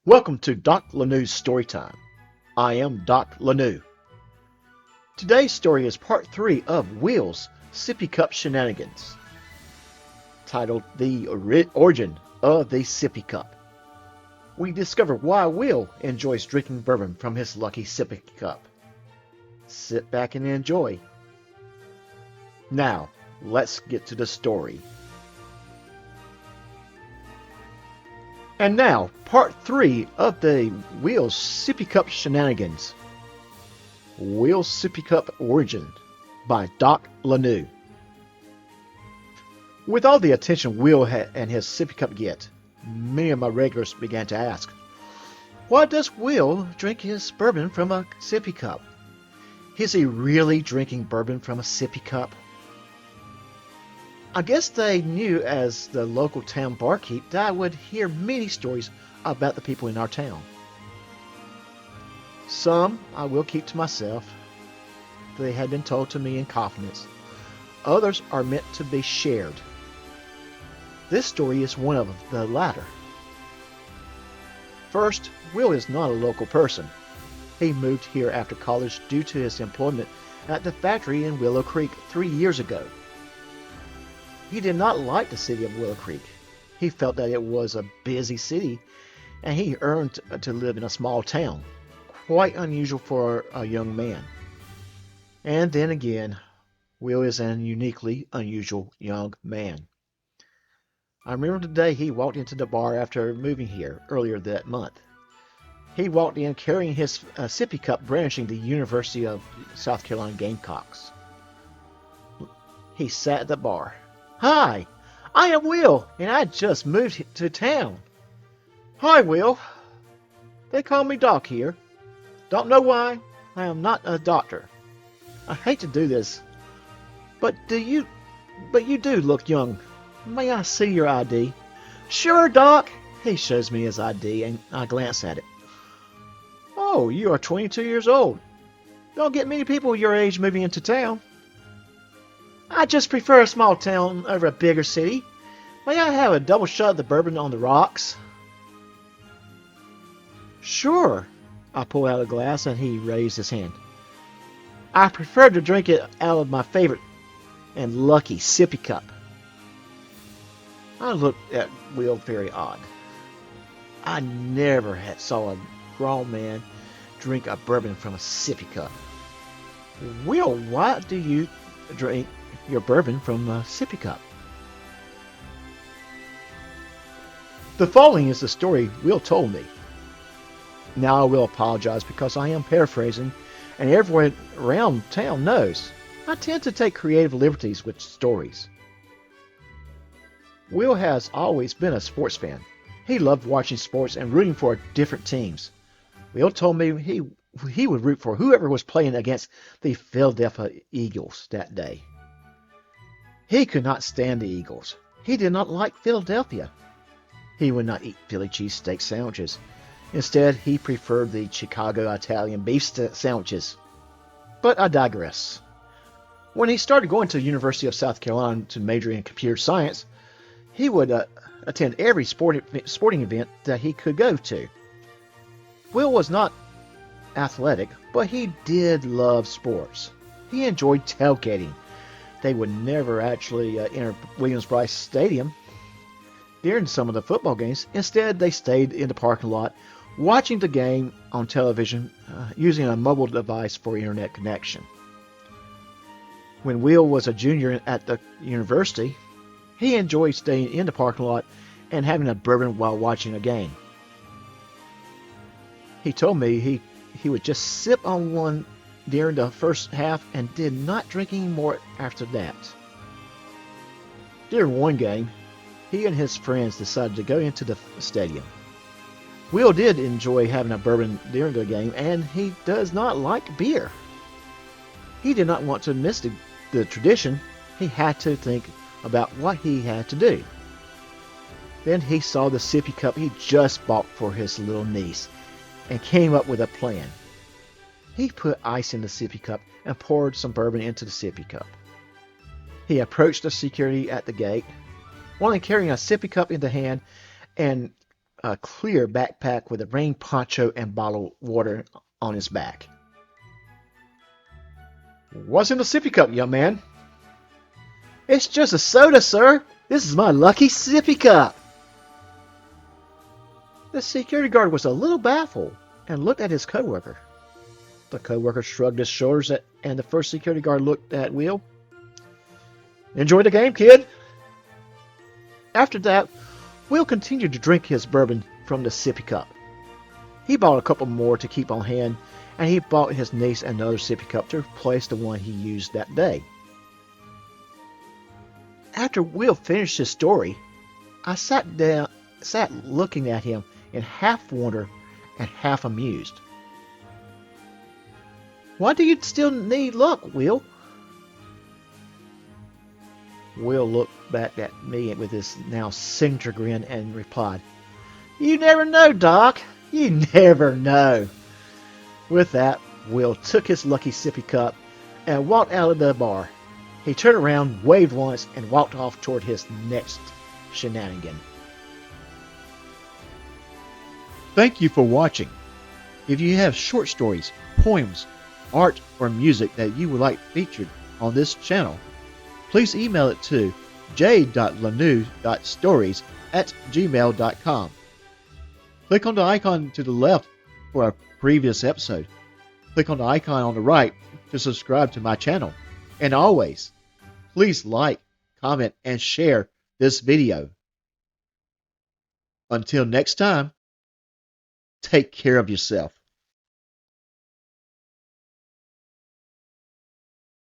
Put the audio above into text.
Welcome to Doc Laneau's Storytime. I am Doc Laneau. Today's story is part 3 of Will's Sippy Cup Shenanigans, titled The Origin of the Sippy Cup. We discover why Will enjoys drinking bourbon from his lucky Sippy Cup. Sit back and enjoy. Now, let's get to the story. And now, part 3 of the Will's Sippy Cup Shenanigans. Will's Sippy Cup Origin by Doc Laneau. With all the attention Will and his Sippy Cup get, many of my regulars began to ask, why does Will drink his bourbon from a Sippy Cup? Is he really drinking bourbon from a Sippy Cup? I guess they knew as the local town barkeep that I would hear many stories about the people in our town. Some I will keep to myself. They had been told to me in confidence. Others are meant to be shared. This story is one of the latter. First, Will is not a local person. He moved here after college due to his employment at the factory in Willow Creek 3 years ago. He did not like the city of Willow Creek. He felt that it was a busy city, and he earned to live in a small town, quite unusual for a young man. And then again, Will is an uniquely unusual young man. I remember the day he walked into the bar after moving here earlier that month. He walked in carrying his Sippy Cup brandishing the University of South Carolina Gamecocks. He sat at the bar. Hi, I am Will, and I just moved to town. Hi, Will. They call me Doc here. Don't know why. I am not a doctor. I hate to do this, but you do look young. May I see your ID? Sure, Doc. He shows me his ID, and I glance at it. Oh, you are 22 years old. Don't get many people your age moving into town. I just prefer a small town over a bigger city. May I have a double shot of the bourbon on the rocks? Sure. I pulled out a glass and he raised his hand. I prefer to drink it out of my favorite and lucky Sippy Cup. I looked at Will very odd. I never had saw a grown man drink a bourbon from a Sippy Cup. Will, why do you drink your bourbon from a Sippy Cup? The following is the story Will told me. Now I will apologize because I am paraphrasing, and everyone around town knows I tend to take creative liberties with stories. Will has always been a sports fan. He loved watching sports and rooting for different teams. Will told me he would root for whoever was playing against the Philadelphia Eagles that day. He could not stand the Eagles. He did not like Philadelphia. He would not eat Philly cheesesteak sandwiches. Instead, he preferred the Chicago Italian beef sandwiches. But I digress. When he started going to the University of South Carolina to major in computer science, he would attend every sporting event that he could go to. Will was not athletic, but he did love sports. He enjoyed tailgating. They would never actually enter Williams-Brice Stadium during some of the football games. Instead, they stayed in the parking lot watching the game on television using a mobile device for internet connection. When Will was a junior at the university, he enjoyed staying in the parking lot and having a bourbon while watching a game. He told me he would just sip on one during the first half and did not drink any more after that. During one game, he and his friends decided to go into the stadium. Will did enjoy having a bourbon during the game, and he does not like beer. He did not want to miss the tradition. He had to think about what he had to do. Then he saw the Sippy Cup he just bought for his little niece and came up with a plan. He put ice in the Sippy Cup and poured some bourbon into the Sippy Cup. He approached the security at the gate, one carrying a Sippy Cup in the hand and a clear backpack with a rain poncho and bottled water on his back. "What's in the Sippy Cup, young man?" "It's just a soda, sir. This is my lucky Sippy Cup." The security guard was a little baffled and looked at his coworker. The coworker shrugged his shoulders and the first security guard looked at Will. "Enjoy the game, kid." After that, Will continued to drink his bourbon from the Sippy Cup. He bought a couple more to keep on hand, and he bought his niece another Sippy Cup to replace the one he used that day. After Will finished his story, I sat looking at him in half wonder and half amused. "Why do you still need luck, Will?" Will looked back at me with his now signature grin and replied, "You never know, Doc. You never know." With that, Will took his lucky Sippy Cup and walked out of the bar. He turned around, waved once, and walked off toward his next shenanigan. Thank you for watching. If you have short stories, poems, art, or music that you would like featured on this channel, please email it to j.laneau.stories@gmail.com. Click on the icon to the left for a previous episode. Click on the icon on the right to subscribe to my channel. And always, please like, comment, and share this video. Until next time, take care of yourself.